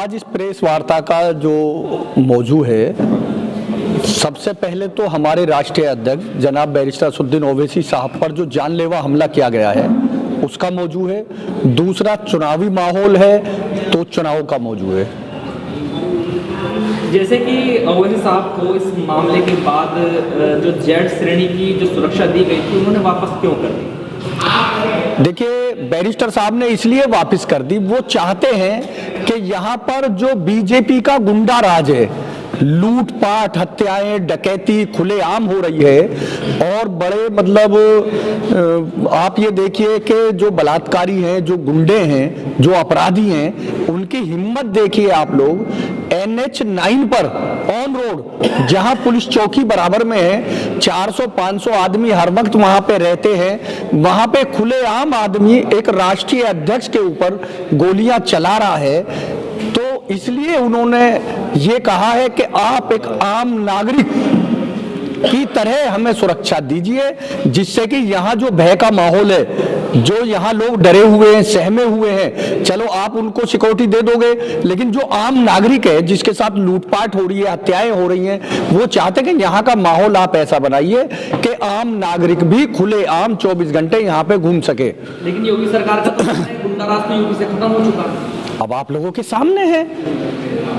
आज इस प्रेस वार्ता का जो मौजू है, सबसे पहले तो हमारे राष्ट्रीय अध्यक्ष जनाब बैरिस्टर असदुद्दीन ओवैसी साहब पर जो जानलेवा हमला किया गया है उसका मौजू है। दूसरा चुनावी माहौल है तो चुनाव का मौजू है। जैसे कि ओवैसी साहब को इस मामले के बाद जो जेड श्रेणी की जो सुरक्षा दी गई थी उन्होंने वापस क्यों कर दी? देखिए, बैरिस्टर साहब ने इसलिए वापस कर दी, वो चाहते हैं कि यहाँ पर जो बीजेपी का गुंडा राज है, लूटपाट, हत्याएं, डकैती खुलेआम हो रही है और बड़े मतलब आप ये देखिए कि जो बलात्कारी हैं, जो गुंडे हैं, जो अपराधी हैं, उनकी हिम्मत देखिए आप लोग। NH 9 पर ऑन रोड, जहां पुलिस चौकी बराबर में है, 400-500 आदमी हर वक्त वहां पे रहते हैं, वहां पे खुलेआम आदमी एक राष्ट्रीय अध्यक्ष के ऊपर गोलियां चला रहा है। तो इसलिए उन्होंने ये कहा है कि आप एक आम नागरिक की तरह हमें सुरक्षा दीजिए, जिससे कि यहाँ जो भय का माहौल है, जो यहाँ लोग डरे हुए हैं, सहमे हुए हैं, चलो आप उनको सिक्योरिटी दे दोगे, लेकिन जो आम नागरिक है जिसके साथ लूटपाट हो रही है, हत्याएं हो रही हैं, वो चाहते हैं कि यहाँ का माहौल आप ऐसा बनाइए कि आम नागरिक भी खुलेआम 24 घंटे यहाँ पे घूम सके। लेकिन योगी सरकार का तो गुंडा राज तो यूपी से खत्म हो चुका है। अब आप लोगों के सामने है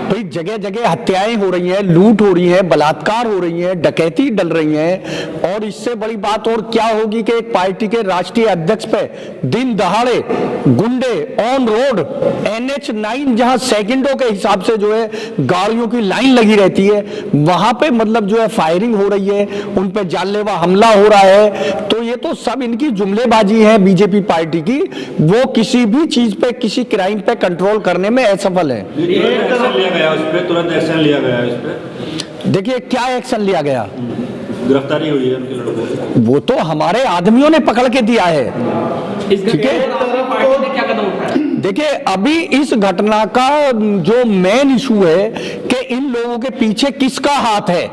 भाई, जगह जगह हत्याएं हो रही हैं, लूट हो रही है, बलात्कार हो रही है, डकैती डल रही है। और इससे बड़ी बात और क्या होगी कि एक पार्टी के राष्ट्रीय अध्यक्ष पे दिन दहाड़े गुंडे ऑन रोड, NH 9 जहां सेकंडों के हिसाब से जो है गाड़ियों की लाइन लगी रहती है, वहां पे मतलब जो है फायरिंग हो रही है, उन पे जानलेवा हमला हो रहा है। तो ये तो सब इनकी जुमलेबाजी है बीजेपी पार्टी की, वो किसी भी चीज पे, किसी क्राइम पे कंट्रोल करने में असफल है। तुरंत एक्शन लिया गया इस पे। देखिए क्या एक्शन लिया गया, गिरफ्तारी हुई है उनके लड़कों की। वो तो हमारे आदमियों ने पकड़ के दिया है। ठीक है, पार्टी ने क्या कदम उठाया? देखिए अभी इस घटना का जो मेन इशू है कि इन लोगों के पीछे किसका हाथ है।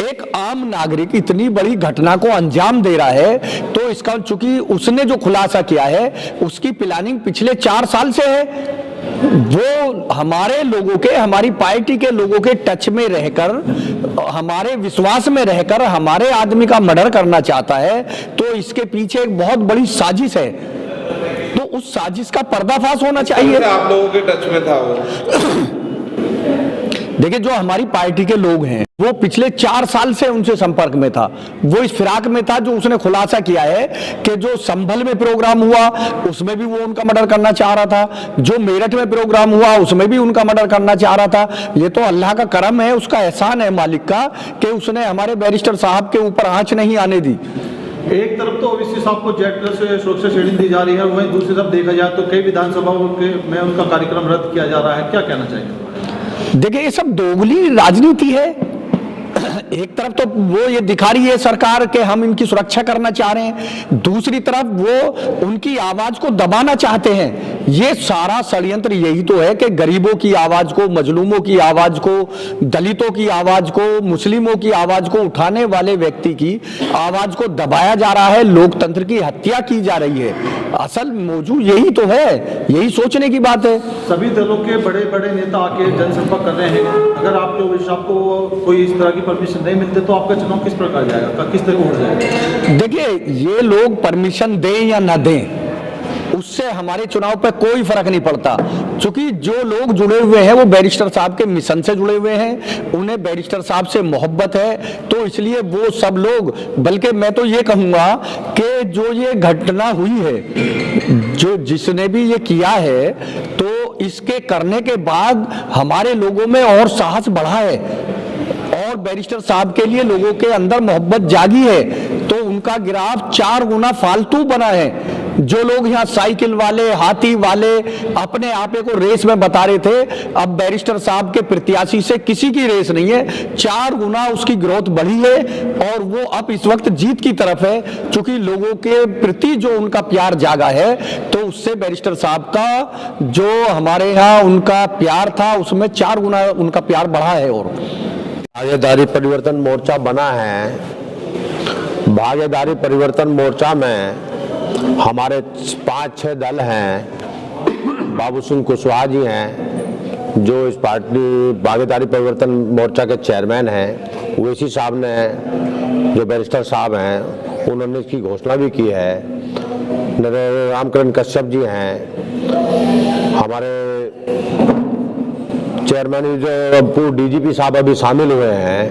एक आम नागरिक इतनी बड़ी घटना को अंजाम दे रहा है, तो इसका चूंकि उसने जो खुलासा किया है उसकी प्लानिंग पिछले 4 साल से है। वो हमारे लोगों के, हमारी पार्टी के लोगों के टच में रहकर, हमारे विश्वास में रहकर हमारे आदमी का मर्डर करना चाहता है। तो इसके पीछे एक बहुत बड़ी साजिश है, तो उस साजिश का पर्दाफाश होना चाहिए। आप लोगों के टच में था वो? देखिए, जो हमारी पार्टी के लोग हैं वो पिछले 4 साल से उनसे संपर्क में था। वो इस फिराक में था जो उसने खुलासा किया है कि जो संभल में प्रोग्राम हुआ उसमें भी वो उनका मर्डर करना चाह रहा था, जो मेरठ में प्रोग्राम हुआ उसमें भी उनका मर्डर करना चाह रहा था। ये तो अल्लाह का करम है, उसका एहसान है मालिक का कि उसने हमारे बैरिस्टर साहब के ऊपर आंच नहीं आने दी। एक तरफ तो ओवैसी साहब को जेड से सुरक्षा श्रेणी दी जा रही है, वहीं दूसरी तरफ देखा जाए तो कई विधानसभाओं में उनका कार्यक्रम रद्द किया जा रहा है, क्या कहना चाहिए? देखिए, ये सब दोगली राजनीति है। एक तरफ तो वो ये दिखा रही है सरकार कि हम इनकी सुरक्षा करना चाह रहे हैं, दूसरी तरफ वो उनकी आवाज को दबाना चाहते हैं। ये सारा षड्यंत्र यही तो है कि गरीबों की आवाज को, मजलूमों की आवाज को, दलितों की आवाज को, मुस्लिमों की आवाज को उठाने वाले व्यक्ति की आवाज को दबाया जा रहा है, लोकतंत्र की हत्या की जा रही है। असल मौजू यही तो है, यही सोचने की बात है। सभी दलों के बड़े बड़े नेता आके जनसंपर्क कर रहे हैं, अगर आपको कोई इस तरह की परमिशन नहीं मिलते तो आपका चुनाव किस प्रकार जाएगा, किस तरह हो जाएगा? देखिए, ये लोग परमिशन दें या ना दें, उससे हमारे चुनाव पे कोई फर्क नहीं पड़ता, क्योंकि जो लोग जुड़े हुए हैं वो बैरिस्टर साहब के मिशन से जुड़े हुए हैं, उन्हें बैरिस्टर साहब से मोहब्बत है। तो इसलिए वो सब लोग, बल्कि मैं तो ये कहूंगा कि जो ये घटना हुई है, जो जिसने भी ये किया है, तो इसके करने के बाद हमारे लोगों में और साहस बढ़ा है और बैरिस्टर साहब के लिए लोगों के अंदर मोहब्बत जागी है। तो उनका ग्राफ 4 गुना फालतू बना है। जो लोग यहाँ साइकिल वाले, हाथी वाले अपने आपे को रेस में बता रहे थे, अब बैरिस्टर साहब के प्रत्याशी से किसी की रेस नहीं है। 4 गुना उसकी ग्रोथ बढ़ी है और वो अब इस वक्त जीत की तरफ है, क्योंकि लोगों के प्रति जो उनका प्यार जागा है, तो उससे बैरिस्टर साहब का जो हमारे यहाँ उनका प्यार था उसमें 4 गुना उनका प्यार बढ़ा है। और भागीदारी परिवर्तन मोर्चा बना है। भागीदारी परिवर्तन मोर्चा में हमारे 5-6 दल हैं। बाबू सिंह कुशवाहा जी हैं, जो इस पार्टी भागीदारी परिवर्तन मोर्चा के चेयरमैन हैं ओवैसी साहब ने, जो बैरिस्टर साहब हैं, उन्होंने इसकी घोषणा भी की है। रामकरण कश्यप जी हैं, हमारे चेयरमैन जो डीजीपी साहब अभी शामिल हुए हैं।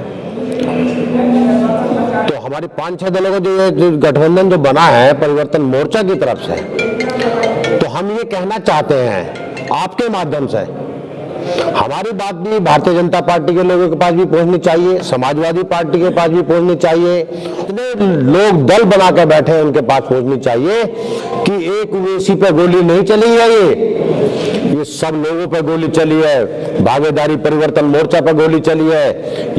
तो हमारी 5-6 दलों का जो गठबंधन जो बना है परिवर्तन मोर्चा की तरफ से, तो हम ये कहना चाहते हैं आपके माध्यम से, हमारी बात भी भारतीय जनता पार्टी के लोगों के पास भी पहुंचनी चाहिए, समाजवादी पार्टी के पास भी पहुंचनी चाहिए, इतने लोग दल बना कर बैठे हैं उनके पास पहुंचनी चाहिए कि एक ओवैसी पे गोली नहीं चली है, ये सब लोगों पर गोली चली है। भागीदारी परिवर्तन मोर्चा पर गोली चली है,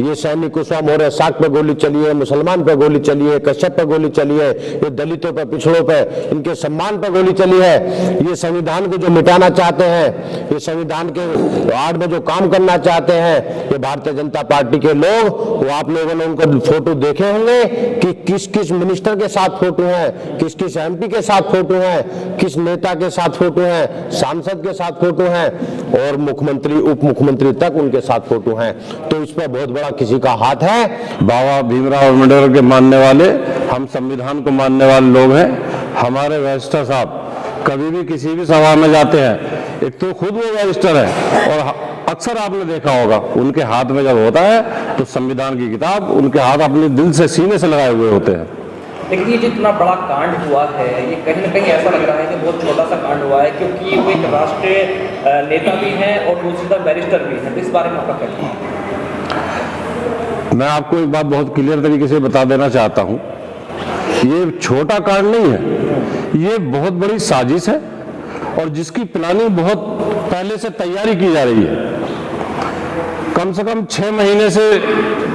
ये सैनिक कुशवाहा मौर्य साख पे गोली चली है, मुसलमान पे गोली चली है, कश्यप पे गोली चली है, ये दलितों पे, पिछड़ों पे, इनके सम्मान पे गोली चली है। ये संविधान को जो मिटाना चाहते हैं, ये संविधान के आड़ में जो काम करना चाहते हैं, ये भारतीय जनता पार्टी के लोग, वो आप लोगों ने उनको फोटो देखे होंगे कि किस किस मिनिस्टर के साथ फोटो है, किस किस एमपी के साथ फोटो है, किस नेता के साथ फोटो है, सांसद के साथ फोटो है और मुख्यमंत्री उप मुख्यमंत्री तक उनके साथ फोटो हैं। तो इस पर बहुत बड़ा किसी का हाथ है। बाबा भीमराव अम्बेडकर के मानने वाले, हम संविधान को मानने वाले लोग हैं। हमारे बैरिस्टर साहब कभी भी किसी भी सभा में जाते हैं, एक तो खुद वो बैरिस्टर है और अक्सर आपने देखा होगा उनके हाथ में जब होता है तो संविधान की किताब उनके हाथ अपने दिल से, सीने से लगाए हुए होते हैं। लेकिन ये जो इतना बड़ा कांड हुआ है, ये कहीं ना कहीं ऐसा लग रहा है कि बहुत छोटा सा कांड हुआ है, क्योंकि वो एक राष्ट्रीय नेता भी हैं और दूसरी तरफ बैरिस्टर भी हैं। तो इस बारे में आपका क्या कहना है? मैं आपको एक बात बहुत क्लियर तरीके से बता देना चाहता हूं, ये छोटा कांड नहीं है, ये बहुत बड़ी साजिश है और जिसकी प्लानिंग बहुत पहले से तैयारी की जा रही है। कम से कम 6 महीने से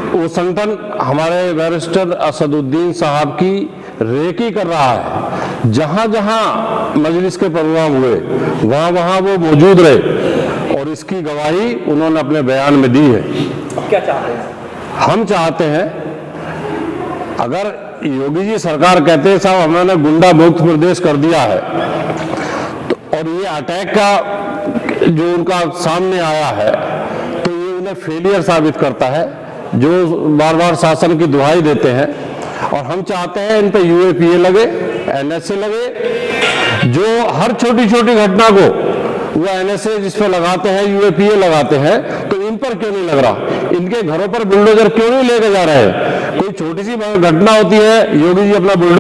वो संगठन हमारे बैरिस्टर असदुद्दीन साहब की रेकी कर रहा है। जहां जहां मजलिस के प्रोग्राम हुए वहां वहां वो मौजूद रहे और इसकी गवाही उन्होंने अपने बयान में दी है। क्या चाहते हैं? हम चाहते हैं, अगर योगी जी सरकार कहते हैं साहब हमने गुंडा मुक्त प्रदेश कर दिया है, तो और ये अटैक का जो उनका सामने आया है तो ये उन्हें फेलियर साबित करता है, जो बार बार शासन की दुहाई देते हैं। और हम चाहते हैं इन पे यूएपीए लगे, एनएसए लगे, जो हर छोटी छोटी घटना को वो एनएसए जिस पे लगाते हैं, यूएपीए लगाते हैं, तो इन पर क्यों नहीं लग रहा? इनके घरों पर बुलडोजर क्यों नहीं लेके जा रहे हैं? कोई छोटी सी घटना होती है, योगी जी अपना बुलडोजर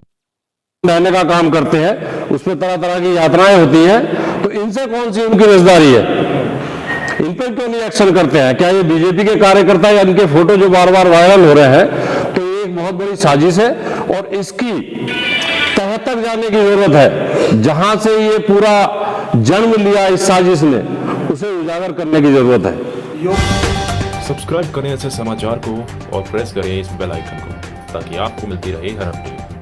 रहने का काम करते हैं, उसमें तरह तरह की यात्राएं होती हैं, तो इनसे कौन सी उनकी रजदारी है? इन पर क्यों नहीं एक्शन करते हैं? क्या ये बीजेपी के कार्यकर्ता या इनके फोटो जो बार बार वायरल हो रहे हैं? तो ये एक बहुत बड़ी साजिश है और इसकी तह तक जाने की जरूरत है। जहां से ये पूरा जन्म लिया इस साजिश ने, उसे उजागर करने की जरूरत है। सब्सक्राइब करें ऐसे समाचार को और प्रेस करें इस बेल आइकन को ताकि आपको मिलती रहे हर अपडेट।